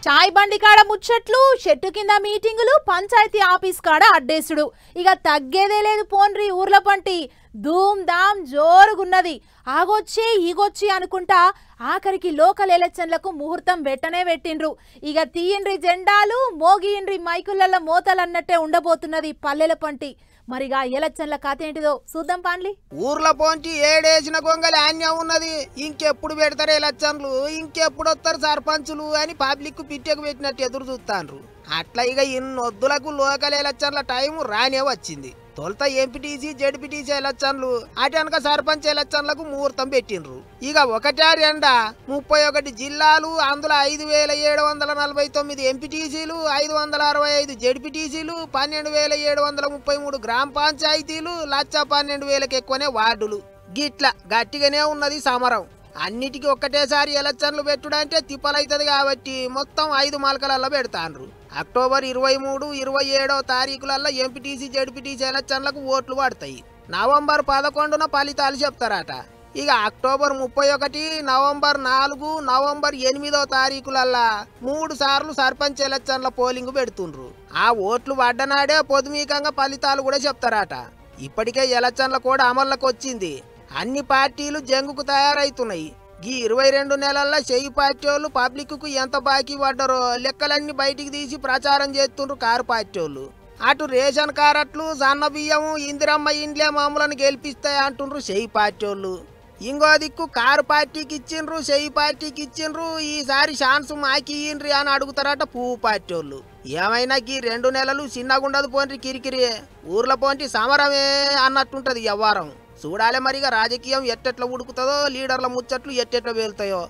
చాయ్ బండి కాడ ముచ్చట్లు, చెట్టు కింద మీటింగులు, పంచాయతీ ఆఫీస్ కాడ అడ్డేసుడు. ఇక తగ్గేదే లేదు పోన్రి ఊర్ల పంటి. ధూమ్ ధామ్ జోరుగున్నది. ఆగొచ్చి ఈగొచ్చి అనుకుంటా ఆఖరికి లోకల్ ఎలక్షన్లకు ముహూర్తం వెట్టనే పెట్టిండ్రు. ఇక తీయండ్రి జెండాలు, మోగియండ్రి మైకులల్ల మోతలన్నట్టే ఉండబోతున్నది పల్లెల పంటి. మరిగా ఎలక్షన్ల కథ ఏంటిదో చూద్దాం పాన్లి. ఊర్ల పోంటి ఏడేసిన గొంగలి ఆన్యం ఉన్నది. ఇంకెప్పుడు పెడతారు ఎలక్షన్లు, ఇంకెప్పుడు వస్తారు సర్పంచులు అని పబ్లిక్ పిట్టకు పెట్టినట్టు ఎదురు చూస్తాండ్రు. అట్లా ఇక ఇన్నొద్దులకు లోకల్ ఎలక్షన్ల టైం రానే వచ్చింది. తొలుత ఎంపీటీసీ జెడ్పీటీసీ ఎలక్షన్లు, అటు వెనక సర్పంచ్ ఎలక్షన్లకు ముహూర్తం పెట్టిండ్రు. ఇక ఒకటా రెండా 31 జిల్లాలు, అందులో 5749 ఎంపీటీసీలు, 565 జెడ్పీటీసీలు, 12733 గ్రామ పంచాయతీలు, 112,000కి ఎక్కువనే వార్డులు. గిట్ల గట్టిగానే ఉన్నది సమరం. అన్నిటికీ ఒక్కటేసారి ఎలక్షన్లు పెట్టుడంటే తిప్పలైతుంది కాబట్టి మొత్తం 5 మలకలల్లో పెడతాండ్రు. అక్టోబర్ 23, 27 తారీఖులల్లో ఎంపీటీసీ జెడ్పీటీసీ ఎలక్షన్లకు ఓట్లు పడతాయి. నవంబర్ 11న ఫలితాలు చెప్తారట. ఇక అక్టోబర్ 31, నవంబర్ 4, నవంబర్ 8 తారీఖులల్లా 3 సార్లు సర్పంచ్ ఎలక్షన్ల పోలింగ్ పెడుతుండ్రు. ఆ ఓట్లు పడ్డనాడే పొదుమీకంగా ఫలితాలు కూడా చెప్తారట. ఇప్పటికే ఎలక్షన్ల కూడా అమల్లోకి వచ్చింది. అన్ని పార్టీలు జంగుకు తయారైతున్నాయి. ఈ 22 నెలల్లో చెయ్యి పార్టీ వాళ్ళు పబ్లిక్కు ఎంత బాకీ పడ్డారో లెక్కలన్నీ బయటికి తీసి ప్రచారం చేస్తుండ్రు కారు పార్టీ వాళ్ళు. అటు రేషన్ కార్డులు, సన్న బియ్యం, ఇందిరమ్మ ఇండ్లే మామూలను గెలిపిస్తాయి అంటుండ్రు చెయ్యి పార్టీ వాళ్ళు. ఇంకో దిక్కు కారు పార్టీకి ఇచ్చిండ్రు, చెయ్యి పార్టీకి ఇచ్చిండ్రు. ఈసారి ఛాన్స్ మాకి ఇయ్యండ్రి అని అడుగుతారట పువ్వు పార్టీ వాళ్ళు. ఏమైనా ఈ 2 నెలలు చిన్నగుండదు పోండ్రి కిరికిరి. ఊర్ల పోంటి సమరమే అన్నట్టుంటది వ్యవహారం. చూడాలి మరిగా రాజకీయం ఎట్టెట్లా ఉడుకుతుందో, లీడర్ల ముచ్చట్లు ఎట్టెట్లా వేలుతాయో.